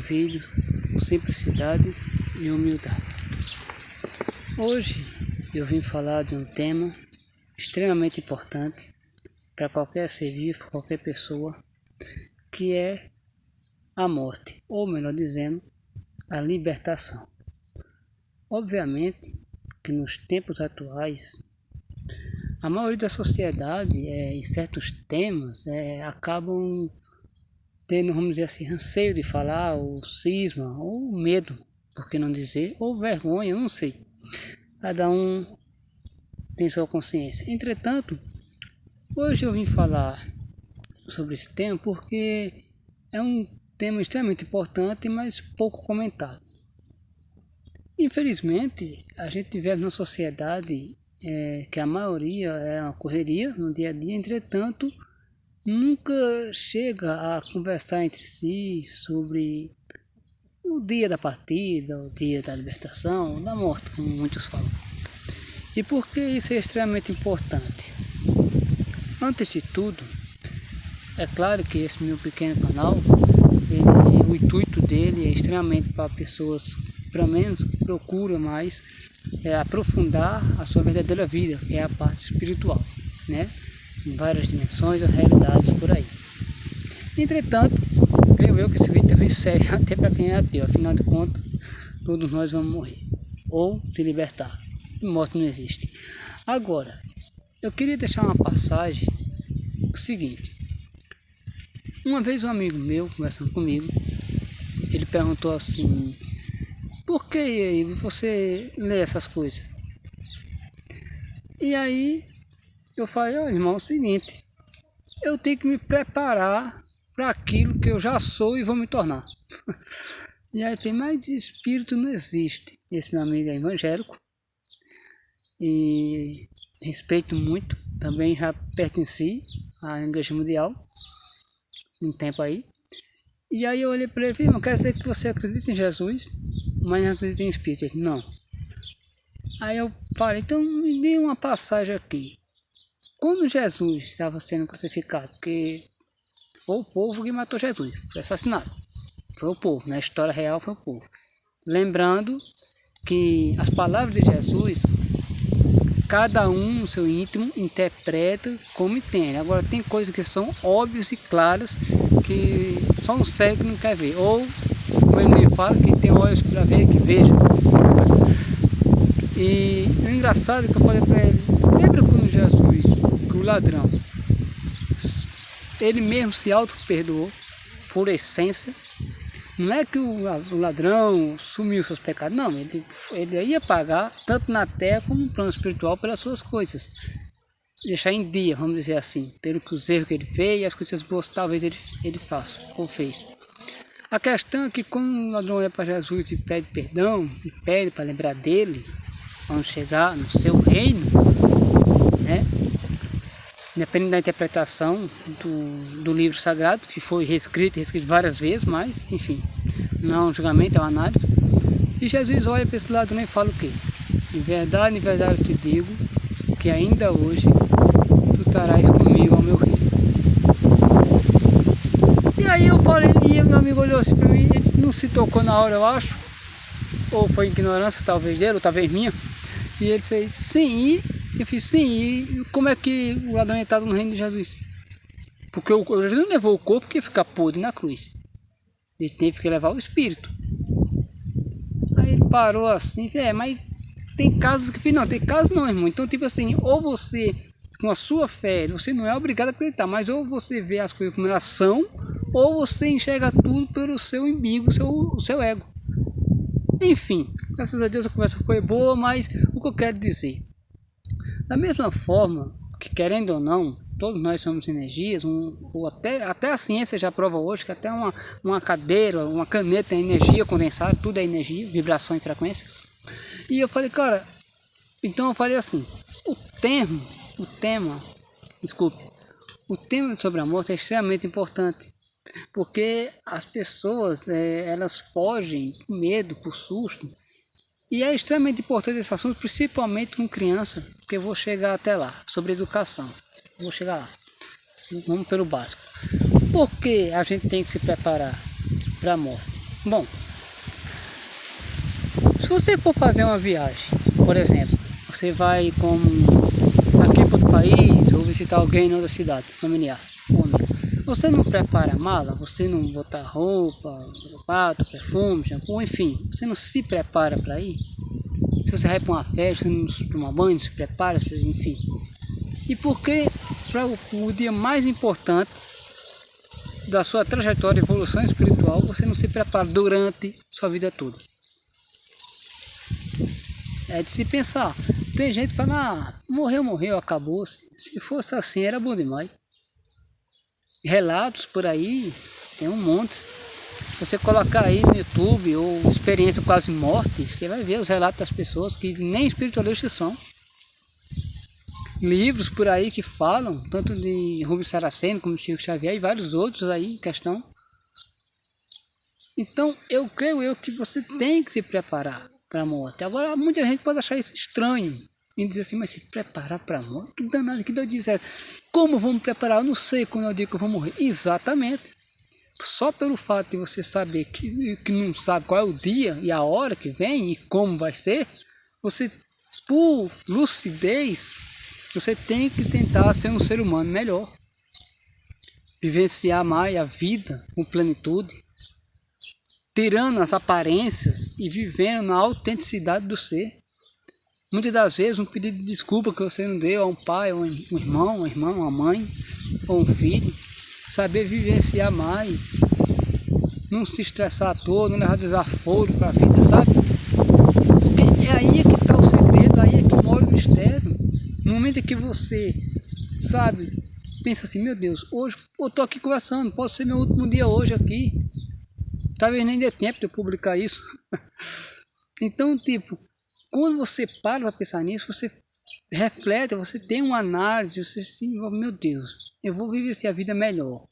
filho com simplicidade e humildade. Hoje eu vim falar de um tema extremamente importante para qualquer ser vivo, qualquer pessoa, que é a morte, ou melhor dizendo, a libertação. Obviamente que nos tempos atuais, a maioria da sociedade, em certos temas, acabam tendo, vamos dizer assim, anseio de falar, ou cisma, ou medo, por que não dizer, ou vergonha, não sei. Cada um tem sua consciência. Entretanto, hoje eu vim falar sobre esse tema porque é um tema extremamente importante, mas pouco comentado. Infelizmente, a gente vive numa sociedade que a maioria é uma correria no dia a dia, entretanto, nunca chega a conversar entre si sobre o dia da partida, o dia da libertação, da morte, como muitos falam. E por que isso é extremamente importante? Antes de tudo, é claro que esse meu pequeno canal, o intuito dele é extremamente para pessoas, pelo menos, que procuram mais aprofundar a sua verdadeira vida, que é a parte espiritual, né? Em várias dimensões ou realidades por aí. Entretanto, creio eu que esse vídeo também serve até para quem é ateu. Afinal de contas, todos nós vamos morrer ou se libertar. Morte não existe. Agora, eu queria deixar uma passagem, o seguinte. Uma vez um amigo meu, conversando comigo, ele perguntou assim: por que você lê essas coisas? E aí eu falei: olha, irmão, é o seguinte, eu tenho que me preparar para aquilo que eu já sou e vou me tornar. E aí tem mais espírito não existe. Esse meu amigo é evangélico e respeito muito, também já pertenci à Igreja Mundial um tempo aí. E aí eu olhei para ele e falei: quer dizer que você acredita em Jesus, mas não acredita em espírito? Ele: não. Aí eu falei: então me dê uma passagem aqui. Quando Jesus estava sendo crucificado, porque foi o povo que matou Jesus, foi assassinado, foi o povo, na história real foi o povo. Lembrando que as palavras de Jesus, cada um no seu íntimo interpreta como entende. Agora tem coisas que são óbvias e claras que só um cego não quer ver. Ou, como ele me fala, quem tem olhos para ver, que veja. E o engraçado é que eu falei para ele: lembra quando Jesus, que o ladrão, ele mesmo se auto-perdoou por essência? Não é que o ladrão sumiu seus pecados, não, ele ia pagar tanto na terra como no plano espiritual pelas suas coisas, deixar em dia, vamos dizer assim, pelo que os erros que ele fez e as coisas boas que talvez ele faça ou fez. A questão é que quando o ladrão olha para Jesus e pede perdão, e pede para lembrar dele, quando chegar no seu reino, né? Independente da interpretação do livro sagrado, que foi reescrito várias vezes, mas, enfim, não é um julgamento, é uma análise. E Jesus olha para esse ladrão e fala o quê? Em verdade eu te digo, que ainda hoje tu estarás comigo ao meu reino. E aí eu falei, e meu amigo olhou assim para mim, ele não se tocou na hora, eu acho, ou foi ignorância talvez dele, ou talvez minha, e ele fez sim. Eu fiz sim, e como é que o ladrão estava no reino de Jesus? Porque Jesus não levou o corpo que fica podre na cruz. Ele teve que levar o espírito. Aí ele parou assim, mas tem casos que... Não, tem casos não, irmão. Então, tipo assim, ou você, com a sua fé, você não é obrigado a acreditar, mas ou você vê as coisas como elas são, ou você enxerga tudo pelo seu umbigo, o seu ego. Enfim, graças a Deus a conversa foi boa, mas o que eu quero dizer... Da mesma forma que, querendo ou não, todos nós somos energias, ou até a ciência já prova hoje que até uma cadeira, uma caneta é energia condensada, tudo é energia, vibração e frequência. E eu falei, cara, então eu falei assim, o tema sobre a morte é extremamente importante, porque as pessoas, elas fogem por medo, por susto. E é extremamente importante esse assunto, principalmente com criança, porque eu vou chegar até lá, sobre educação. Vou chegar lá. Vamos pelo básico. Por que a gente tem que se preparar para a morte? Bom, se você for fazer uma viagem, por exemplo, você vai como aqui para outro país ou visitar alguém em outra cidade, familiar, você não prepara a mala, você não botar roupa, sapato, perfume, shampoo, enfim, você não se prepara para ir. Se você vai para uma festa, você não toma banho, não se prepara, enfim. E por que para o dia mais importante da sua trajetória de evolução espiritual, você não se prepara durante sua vida toda? É de se pensar. Tem gente que fala, morreu, acabou-se. Se fosse assim, era bom demais. Relatos por aí, tem um monte. Se você colocar aí no YouTube, ou experiência quase morte, você vai ver os relatos das pessoas que nem espiritualistas são. Livros por aí que falam, tanto de Rubens Saraceno, como de Chico Xavier e vários outros aí em questão. Então, eu creio que você tem que se preparar para a morte. Agora, muita gente pode achar isso estranho e dizer assim, mas se preparar para a morte? Que danado, que doidice é. Como vou me preparar? Eu não sei quando é o dia que eu vou morrer. Exatamente. Só pelo fato de você saber que não sabe qual é o dia e a hora que vem e como vai ser, você, por lucidez, você tem que tentar ser um ser humano melhor. Vivenciar mais a vida com plenitude, tirando as aparências e vivendo na autenticidade do ser. Muitas das vezes um pedido de desculpa que você não deu a um pai, ou um irmão, uma irmã, uma mãe, ou um filho. Saber vivenciar mais, não se estressar todo, não levar desaforo para a vida, sabe? Porque é aí que está o segredo, aí é que mora o mistério. No momento em que você, sabe, pensa assim, meu Deus, hoje eu estou aqui conversando, pode ser meu último dia hoje aqui. Talvez nem dê tempo de eu publicar isso. Então, tipo, quando você para pensar nisso, você reflete, você tem uma análise, você assim, meu Deus, eu vou viver a vida melhor.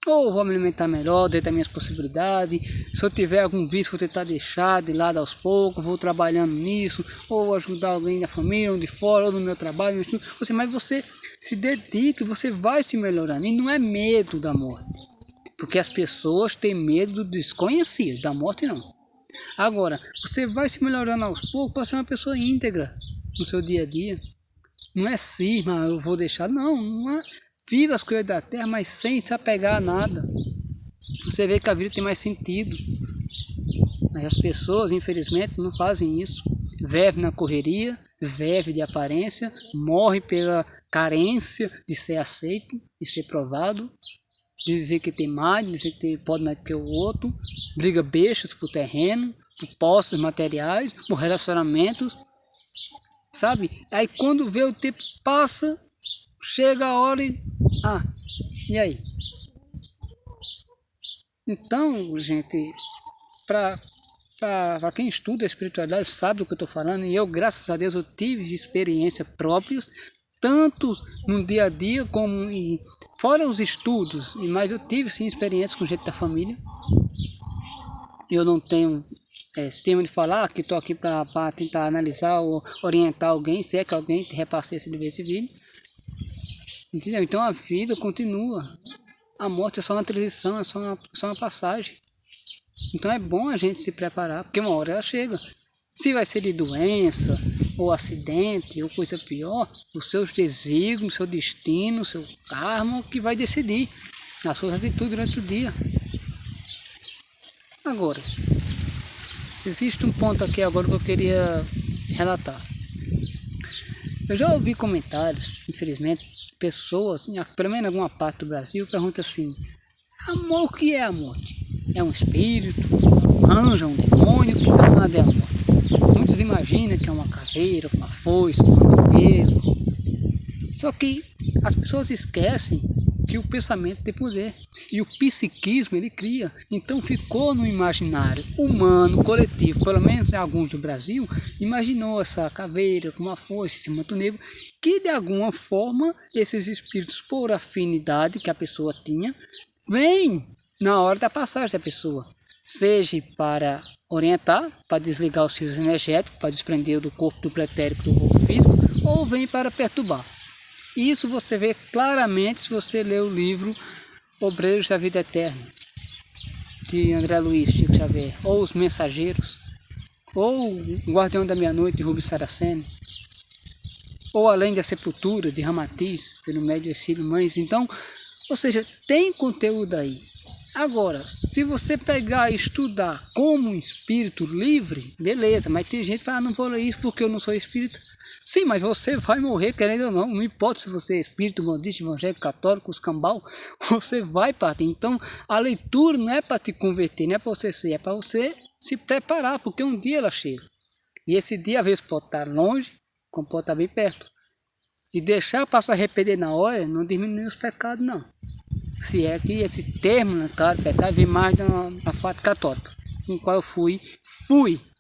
Ou vou me alimentar melhor, dentro das minhas possibilidades. Se eu tiver algum vício, vou tentar deixar de lado aos poucos, vou trabalhando nisso, ou ajudar alguém da família, ou de fora, ou no meu trabalho, mas você se dedica, você vai se melhorando. E não é medo da morte. Porque as pessoas têm medo do desconhecido, da morte não. Agora, você vai se melhorando aos poucos para ser uma pessoa íntegra no seu dia a dia. Não é cisma, eu vou deixar, não é. Viva as coisas da terra, mas sem se apegar a nada. Você vê que a vida tem mais sentido. Mas as pessoas, infelizmente, não fazem isso. Vivem na correria, vivem de aparência, morrem pela carência de ser aceito, de ser provado, de dizer que tem mais, de dizer que pode mais que o outro, briga bestas por terreno, por posses materiais, por relacionamentos, sabe? Aí quando vê o tempo passa, chega a hora e aí? Então, gente, para quem estuda a espiritualidade sabe do que eu estou falando, e eu, graças a Deus, eu tive experiências próprias, tanto no dia a dia como fora os estudos, mas eu tive sim experiência com gente da família. Eu não tenho sistema de falar que estou aqui para tentar analisar ou orientar alguém, se é que alguém te repasse esse vídeo. Entendeu? Então a vida continua. A morte é só uma transição, é só uma passagem. Então é bom a gente se preparar, porque uma hora ela chega. Se vai ser de doença, ou acidente, ou coisa pior, os seus desígnios, o seu destino, o seu karma, que vai decidir as suas atitudes durante o dia. Agora, existe um ponto aqui agora que eu queria relatar. Eu já ouvi comentários, infelizmente, pessoas, pelo menos em alguma parte do Brasil, perguntam assim, amor, o que é a morte? É um espírito, um anjo, um demônio, que danado é a morte? Muitos imaginam que é uma caveira, uma foice, um mantoeiro. Só que as pessoas esquecem que o pensamento tem poder. E o psiquismo ele cria. Então ficou no imaginário humano, coletivo, pelo menos em alguns do Brasil, imaginou essa caveira, uma foice, esse manto negro, que de alguma forma esses espíritos, por afinidade que a pessoa tinha, vêm na hora da passagem da pessoa. Seja para orientar, para desligar os fios energéticos, para desprender do corpo do pretérico do corpo físico, ou vem para perturbar. Isso você vê claramente se você ler o livro Obreiros da Vida Eterna. de André Luiz, Chico Xavier, ou Os Mensageiros, ou O Guardião da Meia-Noite, de Rubens Saraceni, ou Além da Sepultura, de Ramatiz, pelo médio Exílio Mães. Então, ou seja, tem conteúdo aí. Agora, se você pegar e estudar como um espírito livre, beleza, mas tem gente que fala, não vou ler isso porque eu não sou espírita. Sim, mas você vai morrer, querendo ou não importa se você é espírito, budista, evangélico, católico, escambau, você vai partir. Então, a leitura não é para te converter, não é para você ser, é para você se preparar, porque um dia ela chega. E esse dia, às vezes, pode estar longe, como pode estar bem perto. E deixar para se arrepender na hora, não diminui os pecados, não. Se é que esse termo, né, claro, pecado, vem mais da parte católica, com qual eu fui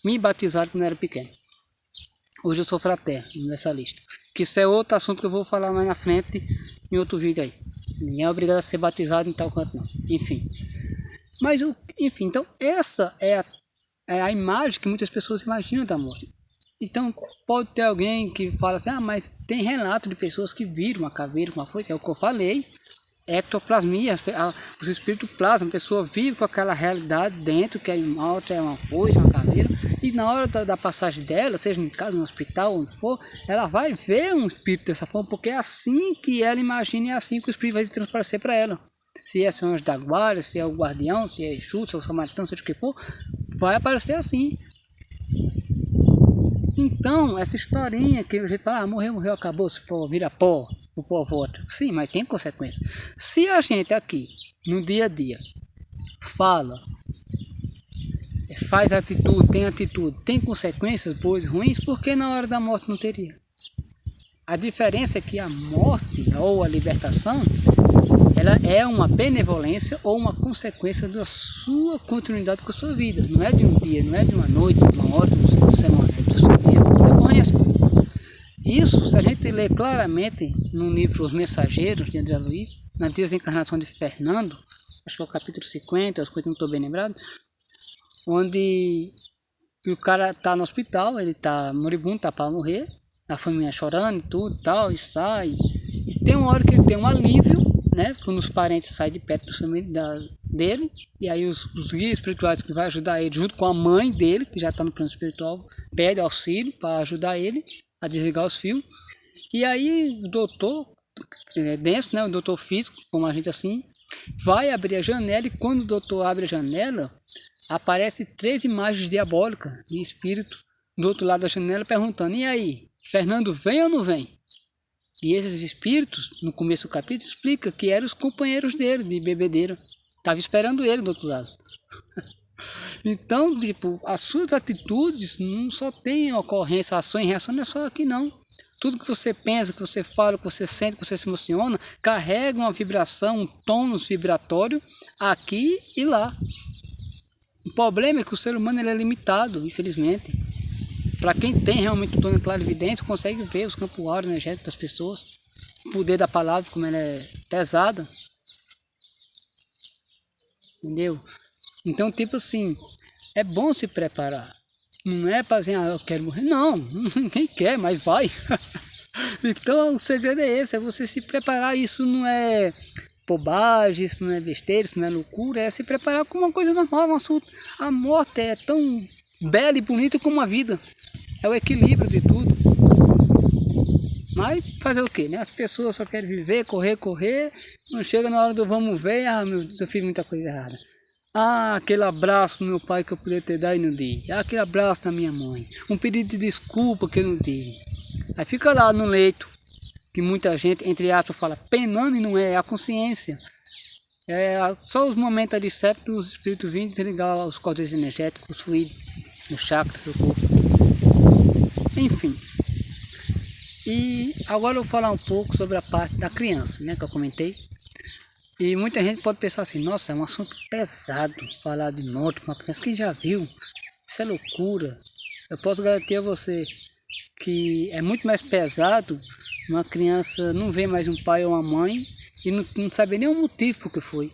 me batizar quando era pequeno. Hoje eu sou fraterno, universalista. Que isso é outro assunto que eu vou falar mais na frente, em outro vídeo aí. Ninguém é obrigado a ser batizado em tal canto, não. Enfim. Mas, enfim, então essa é a imagem que muitas pessoas imaginam da morte. Então, pode ter alguém que fala assim, mas tem relato de pessoas que viram uma caveira, uma foice, é o que eu falei. Ectoplasmia, os espíritos plasmam, a pessoa vive com aquela realidade dentro, que a morte é uma foice, uma caveira, e na hora da passagem dela, seja em casa, no hospital, onde for, ela vai ver um espírito dessa forma, porque é assim que ela imagina, e é assim que o espírito vai se transparecer para ela. Se é o anjo da guarda, se é o guardião, se é Exu, se é o samaritano, seja o que for, vai aparecer assim. Então, essa historinha que a gente fala, morreu, acabou, se for, vira pó, o pó volta. Sim, mas tem consequência. Se a gente aqui, no dia a dia, fala, faz atitude, tem consequências boas e ruins, por que na hora da morte não teria? A diferença é que a morte ou a libertação, ela é uma benevolência ou uma consequência da sua continuidade com a sua vida. Não é de um dia, não é de uma noite, de uma hora, de uma semana, é do seu dia, da decorrência. Isso, se a gente ler claramente no livro Os Mensageiros, de André Luiz, na desencarnação de Fernando, acho que é o capítulo 50, as coisas não estou bem lembrado, onde o cara está no hospital, ele está moribundo, está para morrer, a família chorando e tudo, tal, e sai. E tem uma hora que ele tem um alívio, né? Quando os parentes saem de perto dele, e aí os guias espirituais que vai ajudar ele, junto com a mãe dele, que já está no plano espiritual, pede auxílio para ajudar ele a desligar os fios. E aí o doutor, dentro, né? O doutor físico, como a gente assim, vai abrir a janela, e quando o doutor abre a janela, aparece 3 imagens diabólicas de espírito do outro lado da janela perguntando, e aí, Fernando vem ou não vem? E esses espíritos, no começo do capítulo, explica que eram os companheiros dele, de bebedeira. Estava esperando ele do outro lado. Então, tipo, as suas atitudes não só tem ocorrência, ação e reação, não é só aqui não. Tudo que você pensa, que você fala, que você sente, que você se emociona, carrega uma vibração, um tônus vibratório aqui e lá. O problema é que o ser humano ele é limitado, infelizmente. Para quem tem realmente o tônus clarividência, consegue ver os campos áureos energéticos das pessoas, o poder da palavra, como ela é pesada. Entendeu? Então, tipo assim, é bom se preparar. Não é para dizer, eu quero morrer. Não, ninguém quer, mas vai. Então, o segredo é esse, é você se preparar. Isso não é bobagem, isso não é besteira, isso não é loucura, é se preparar como uma coisa normal, um assunto. A morte é tão bela e bonita como a vida. É o equilíbrio de tudo. Mas fazer o quê, né? As pessoas só querem viver, correr. Não chega na hora do vamos ver, meu Deus, eu fiz muita coisa errada. Aquele abraço do meu pai que eu podia ter dado e não dei. Aquele abraço da minha mãe. Um pedido de desculpa que eu não dei. Aí fica lá no leito, que muita gente, entre aspas, fala penando e não é a consciência. É só os momentos ali certos os espíritos vêm desligar os códigos energéticos, os fluidos, os chakras do corpo. Enfim. E agora eu vou falar um pouco sobre a parte da criança, né, que eu comentei. E muita gente pode pensar assim, nossa, é um assunto pesado falar de morte com uma criança. Quem já viu? Isso é loucura. Eu posso garantir a você que é muito mais pesado uma criança não ver mais um pai ou uma mãe e não saber nem o motivo por que foi.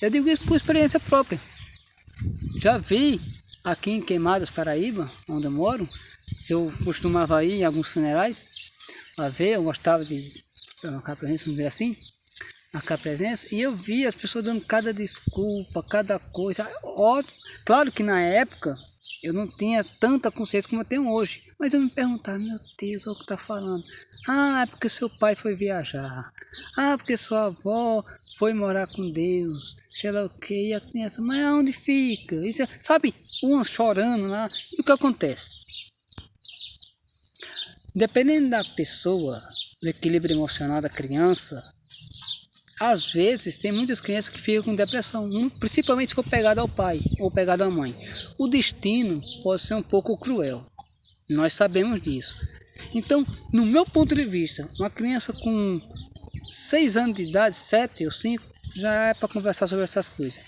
Eu digo isso por experiência própria. Já vi aqui em Queimadas, Paraíba, onde eu moro, eu costumava ir em alguns funerais a ver, eu gostava de trocar presença, vamos dizer assim. naquela presença, e eu vi as pessoas dando cada desculpa, cada coisa. Ó, claro que na época eu não tinha tanta consciência como eu tenho hoje, mas eu me perguntava, meu Deus, olha o que tá falando. Ah, é porque seu pai foi viajar. Ah, porque sua avó foi morar com Deus, sei lá o que, e a criança, mas aonde fica? Isso, sabe, umas chorando lá, e o que acontece? Dependendo da pessoa, do equilíbrio emocional da criança, às vezes tem muitas crianças que ficam com depressão, principalmente se for pegado ao pai ou pegado à mãe. O destino pode ser um pouco cruel, nós sabemos disso. Então, no meu ponto de vista, uma criança com 6 anos de idade, 7 ou 5, já é para conversar sobre essas coisas.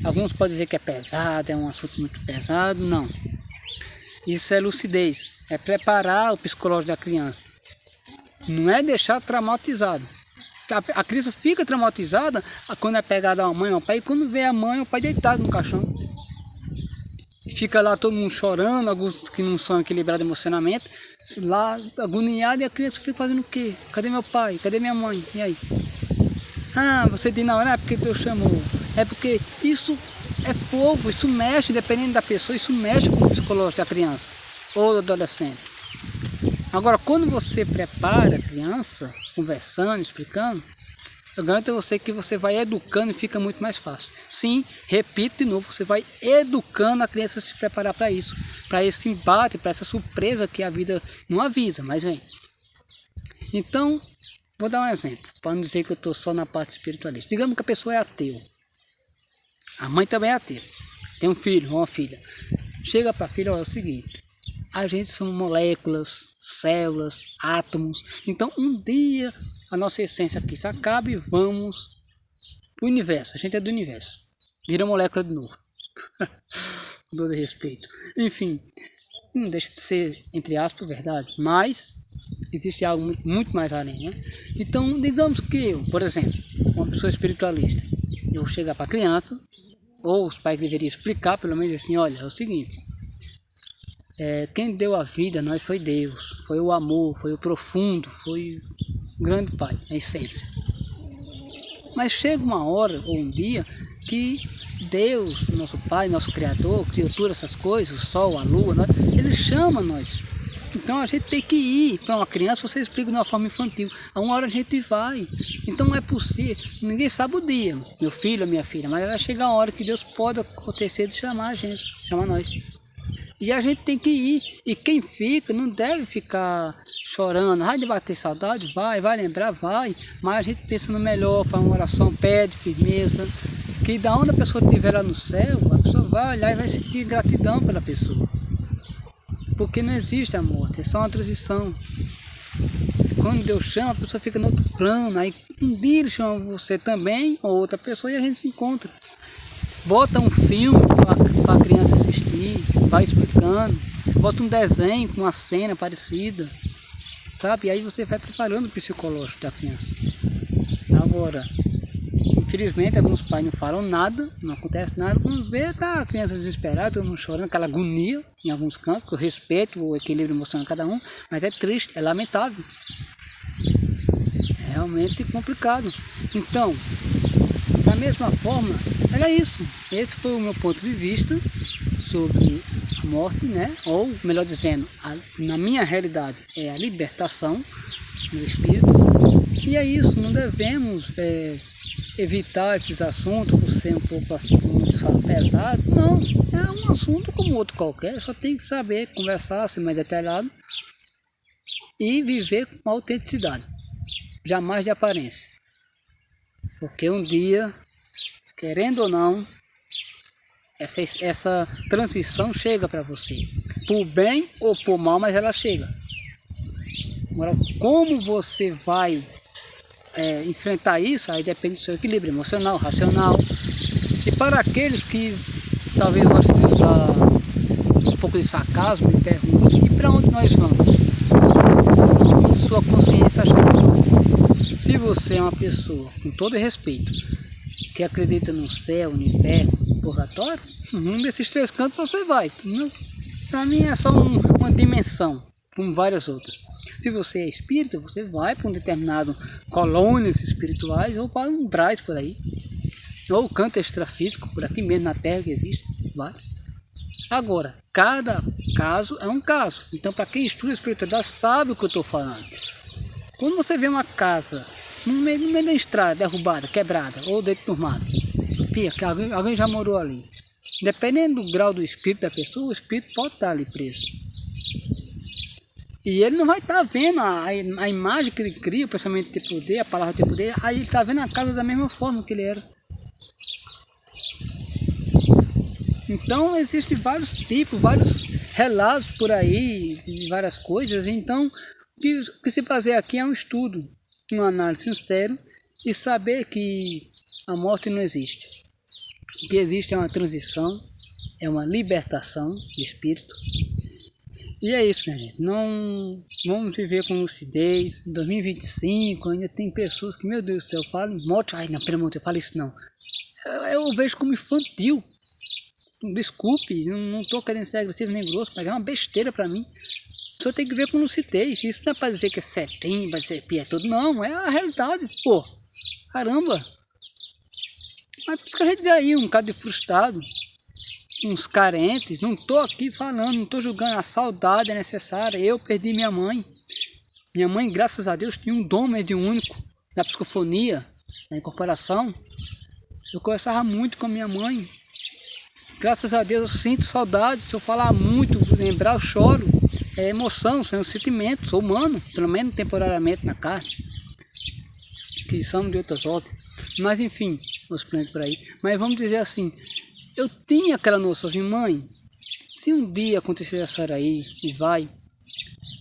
Alguns podem dizer que é pesado, é um assunto muito pesado, não. Isso é lucidez, é preparar o psicológico da criança. Não é deixar traumatizado. A criança fica traumatizada quando é pegada a mãe ou ao pai, e quando vê a mãe ou o pai deitado no caixão. Fica lá todo mundo chorando, alguns que não são equilibrados emocionalmente, lá agoniado, e a criança fica fazendo o quê? Cadê meu pai? Cadê minha mãe? E aí? Ah, você diz, não, é porque Deus chamou. É porque isso é fogo, isso mexe, dependendo da pessoa, isso mexe com o psicológico da criança ou do adolescente. Agora, quando você prepara a criança, conversando, explicando, eu garanto a você que você vai educando e fica muito mais fácil. Sim, repito de novo, você vai educando a criança a se preparar para isso, para esse embate, para essa surpresa que a vida não avisa, mas vem. Então, vou dar um exemplo, para não dizer que eu estou só na parte espiritualista. Digamos que a pessoa é ateu. A mãe também é ateia. Tem um filho ou uma filha. Chega para a filha, olha, é o seguinte, a gente são moléculas, células, átomos. Então, um dia a nossa essência aqui se acaba e vamos para o universo. A gente é do universo. Vira molécula de novo. Com todo respeito. Enfim, não deixa de ser, entre aspas, verdade. Mas existe algo muito, muito mais além, né? Então, digamos que eu, por exemplo, uma pessoa espiritualista, eu chegar para a criança, ou os pais deveriam explicar, pelo menos assim, olha, é o seguinte, quem deu a vida a nós foi Deus, foi o amor, foi o profundo, foi o grande Pai, a essência. Mas chega uma hora ou um dia que Deus, nosso Pai, nosso Criador, criou todas essas coisas, o Sol, a Lua, Ele chama nós. Então a gente tem que ir para uma criança, você explica de uma forma infantil. A uma hora a gente vai. Então não é possível, ninguém sabe o dia, meu filho ou minha filha, mas vai chegar a hora que Deus pode acontecer de chamar a gente, chamar nós. E a gente tem que ir. E quem fica não deve ficar chorando. Vai bater saudade? Vai lembrar? Vai. Mas a gente pensa no melhor, faz uma oração, pede firmeza. Que da onde a pessoa estiver lá no céu, a pessoa vai olhar e vai sentir gratidão pela pessoa. Porque não existe a morte, é só uma transição. Quando Deus chama, a pessoa fica no outro plano. Aí um dia Ele chama você também, ou outra pessoa, e a gente se encontra. Bota um filme para a criança assistir, vai explicando. Bota um desenho com uma cena parecida, sabe? E aí você vai preparando o psicológico da criança. Agora, infelizmente, alguns pais não falam nada, não acontece nada. Quando vê, tá a criança desesperada, todo mundo chorando, aquela agonia em alguns cantos, que eu respeito o equilíbrio emocional de cada um, mas é triste, é lamentável. É realmente complicado. Então, da mesma forma, era isso. Esse foi o meu ponto de vista sobre a morte, né? Ou, melhor dizendo, na minha realidade, é a libertação do espírito. E é isso, não devemos evitar esses assuntos por ser um pouco assim, como muitos falam, pesado. Não, é um assunto como outro qualquer, só tem que saber conversar, ser mais detalhado e viver com autenticidade, jamais de aparência. Porque um dia, querendo ou não, essa transição chega para você, por bem ou por mal, mas ela chega. Agora, como você vai enfrentar isso, aí depende do seu equilíbrio emocional, racional. E para aqueles que talvez gostem de usar um pouco de sarcasmo, me perguntam, e para onde nós vamos? Sua consciência chama. Se você é uma pessoa, com todo respeito, que acredita no céu, no inferno, no purgatório, um desses 3 cantos você vai. Para mim é só uma dimensão. como várias outras. Se você é espírita, você vai para um determinado colônias espirituais ou para um Braz por aí, ou canto extrafísico por aqui mesmo na Terra que existe vários. Agora, cada caso é um caso. Então, para quem estuda espiritualidade sabe o que eu estou falando. Quando você vê uma casa no meio da estrada, derrubada, quebrada ou deturmada, que alguém já morou ali. Dependendo do grau do espírito da pessoa, o espírito pode estar ali preso. E ele não vai estar vendo a imagem que ele cria, o pensamento de poder, a palavra de poder, aí ele está vendo a casa da mesma forma que ele era. Então existem vários tipos, vários relatos por aí, de várias coisas. Então o que se baseia aqui é um estudo, uma análise sincera e saber que a morte não existe. O que existe é uma transição, é uma libertação do espírito. E é isso, minha gente. Não vamos viver com lucidez. Em 2025 ainda tem pessoas que, meu Deus do céu, falam morte. Ai, não, pelo amor de Deus, fala isso não. Eu vejo como infantil. Desculpe, não estou querendo ser agressivo nem grosso, mas é uma besteira para mim. Só tem que ver com lucidez. Isso não é para dizer que é certinho, vai ser pia todo. Não, é a realidade, pô. Caramba. Mas por isso que a gente vê aí um bocado de frustrado, uns carentes. Não estou aqui falando, não estou julgando, a saudade é necessária. Eu perdi minha mãe. Minha mãe, graças a Deus, tinha um dom mediúnico da psicofonia, da incorporação. Eu conversava muito com a minha mãe. Graças a Deus eu sinto saudade. Se eu falar muito, lembrar, eu choro. É emoção, são sentimentos, sou humano, pelo menos temporariamente na carne, que são de outras ordens. Mas enfim, os planetas por aí. Mas vamos dizer assim, eu tinha aquela noção assim, mãe, se um dia acontecer essa história aí, e vai,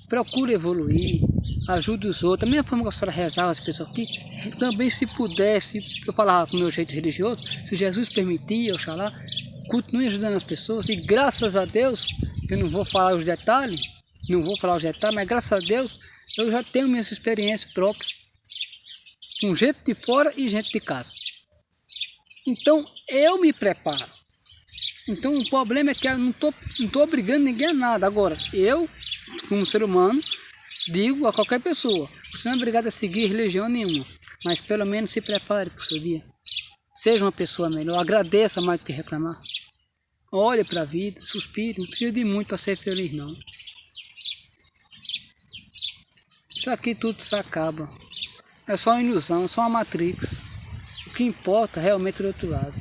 procure evoluir, ajude os outros. Da mesma forma que a senhora rezava as pessoas aqui, também se pudesse, eu falava com o meu jeito religioso, se Jesus permitir, oxalá, continue ajudando as pessoas. E graças a Deus, eu não vou falar os detalhes, mas graças a Deus, eu já tenho minhas experiências próprias, com gente de fora e gente de casa. Então, eu me preparo. Então, o problema é que eu não tô obrigando ninguém a nada. Agora, eu, como ser humano, digo a qualquer pessoa, você não é obrigado a seguir religião nenhuma, mas pelo menos se prepare para o seu dia. Seja uma pessoa melhor, agradeça mais do que reclamar. Olhe para a vida, suspire, não precisa de muito para ser feliz, não. Isso aqui tudo se acaba. É só uma ilusão, é só uma matrix. O que importa realmente é do outro lado.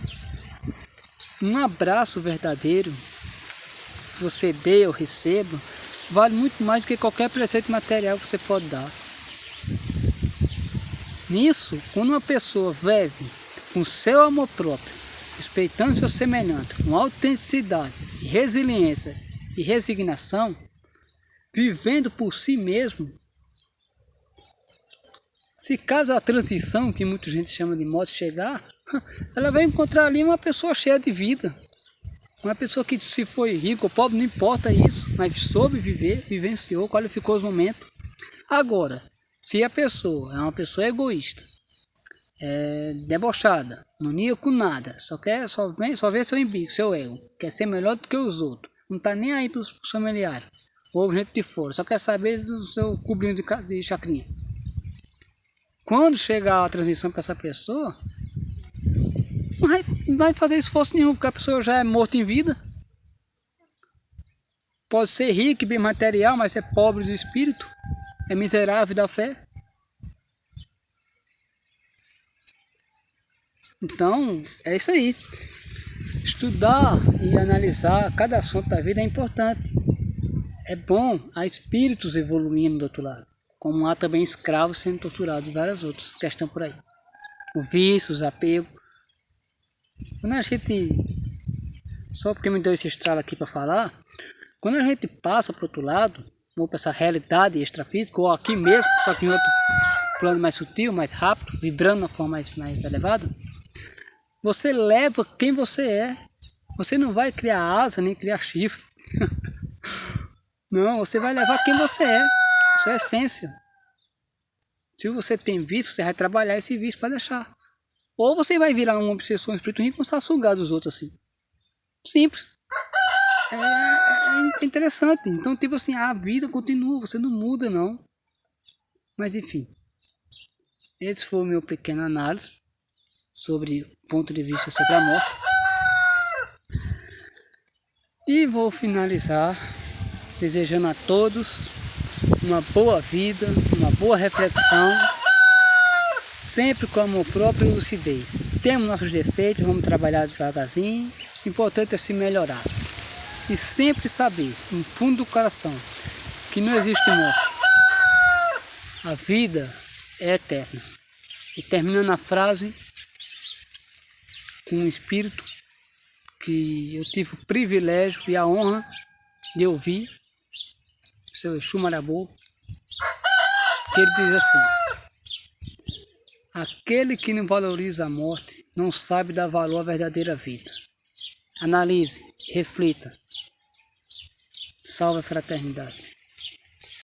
Um abraço verdadeiro, você dê ou receba, vale muito mais do que qualquer presente material que você pode dar. Nisso, quando uma pessoa vive com seu amor próprio, respeitando seu semelhante, com autenticidade, resiliência e resignação, vivendo por si mesmo, se caso a transição, que muita gente chama de morte, chegar, ela vai encontrar ali uma pessoa cheia de vida. Uma pessoa que, se foi rico ou pobre, não importa isso, mas soube viver, vivenciou, qualificou os momentos. Agora, se a pessoa é uma pessoa egoísta, debochada, não liga com nada, só vê seu embigo, seu ego, quer ser melhor do que os outros, não está nem aí para os familiares, ou gente de fora, só quer saber do seu cubinho de chacrinha. Quando chegar a transição para essa pessoa, não vai fazer esforço nenhum, porque a pessoa já é morta em vida. Pode ser rico e bem material, mas é pobre do espírito, é miserável da fé. Então, é isso aí. Estudar e analisar cada assunto da vida é importante. É bom há espíritos evoluindo do outro lado, como há também escravos sendo torturados e várias outras questões por aí. O vício, os apegos. Quando a gente, só porque me deu esse estralo aqui para falar, quando a gente passa para o outro lado, ou para essa realidade extrafísica, ou aqui mesmo, só que em outro plano mais sutil, mais rápido, vibrando de uma forma mais elevada, você leva quem você é. Você não vai criar asa nem criar chifre. Não, você vai levar quem você é. Sua essência. Se você tem vício, você vai trabalhar esse vício para deixar. Ou você vai virar um obsessor, um espírito ruim e começar a sugar dos outros assim. Simples. é interessante. Então, tipo assim, a vida continua, você não muda não. Mas enfim, esse foi o meu pequeno análise sobre o ponto de vista sobre a morte. E vou finalizar desejando a todos uma boa vida, uma boa reflexão, sempre com amor próprio e lucidez. Temos nossos defeitos, vamos trabalhar devagarzinho, o importante é se melhorar. E sempre saber, no fundo do coração, que não existe morte. A vida é eterna. E terminando a frase com um espírito que eu tive o privilégio e a honra de ouvir, seu Exu Marabô, que ele diz assim: aquele que não valoriza a morte não sabe dar valor à verdadeira vida. Analise, reflita. Salve a fraternidade.